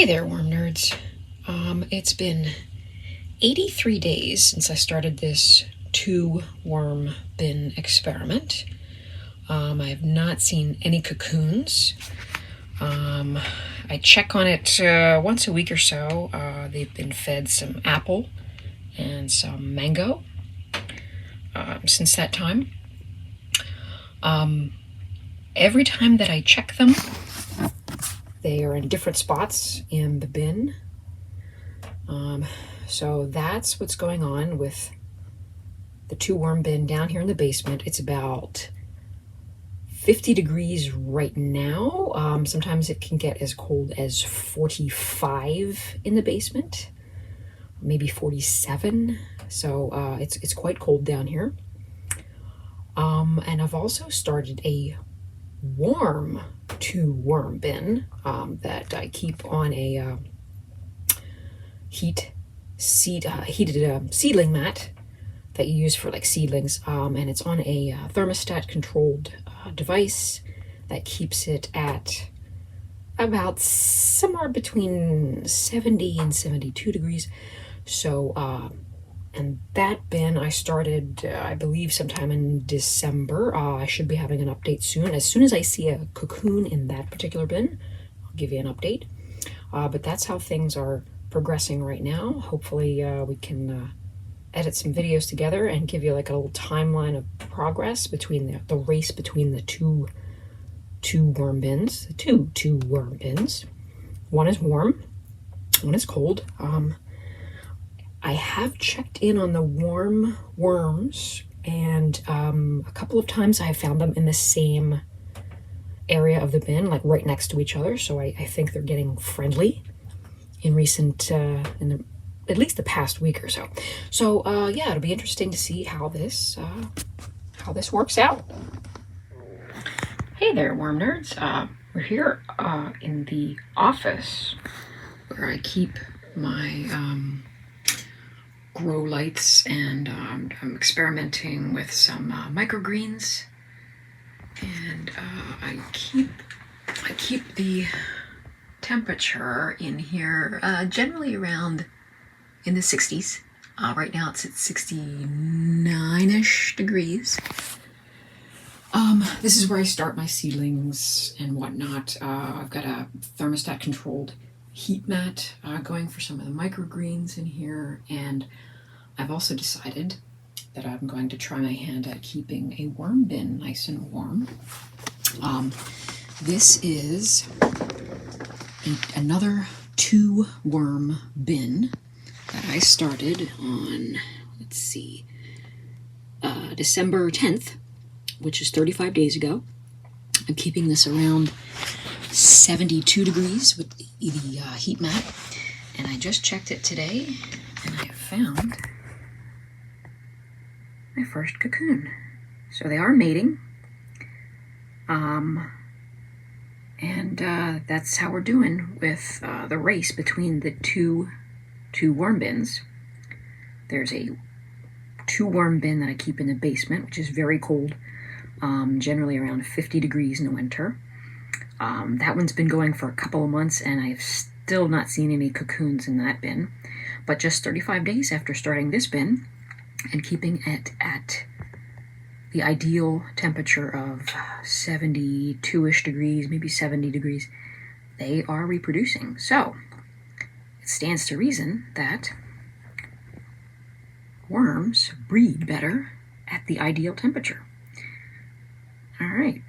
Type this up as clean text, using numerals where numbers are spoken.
Hey there, worm nerds. It's been 83 days since I started this 2-worm bin experiment. I have not seen any cocoons. I check on it once a week or so. They've been fed some apple and some mango since that time. Every time that I check them, they are in different spots in the bin. So that's what's going on with the 2-worm bin down here in the basement. It's about 50 degrees right now. Sometimes it can get as cold as 45 in the basement, maybe 47. So it's quite cold down here. And I've also started a warm 2-worm bin that I keep on a heated seedling mat that you use for like seedlings, and it's on a thermostat controlled device that keeps it at about somewhere between 70 and 72 degrees. So and that bin I started, I believe, sometime in December. I should be having an update soon. As soon as I see a cocoon in that particular bin, I'll give you an update. But that's how things are progressing right now. Hopefully we can edit some videos together and give you like a little timeline of progress between the race between the two worm bins, the two worm bins. One is warm, one is cold. I have checked in on the warm worms, and a couple of times I found them in the same area of the bin, like right next to each other. So I think they're getting friendly in recent, at least the past week or so. So yeah, it'll be interesting to see how this works out. Hey there, worm nerds. We're here in the office where I keep my grow lights, and I'm experimenting with some microgreens, and I keep the temperature in here generally around in the 60s. Right now it's at 69-ish degrees. This is where I start my seedlings and whatnot. I've got a thermostat controlled heat mat going for some of the microgreens in here, and I've also decided that I'm going to try my hand at keeping a worm bin nice and warm. This is another 2-worm bin that I started on, let's see, December 10th, which is 35 days ago. I'm keeping this around 72 degrees with the heat mat, and I just checked it today, and I have found my first cocoon. So they are mating, and that's how we're doing with the race between the two worm bins. There's a 2-worm bin that I keep in the basement, which is very cold, generally around 50 degrees in the winter. That one's been going for a couple of months, and I've still not seen any cocoons in that bin. But just 35 days after starting this bin and keeping it at the ideal temperature of 72-ish degrees, maybe 70 degrees, they are reproducing. So it stands to reason that worms breed better at the ideal temperature. All right.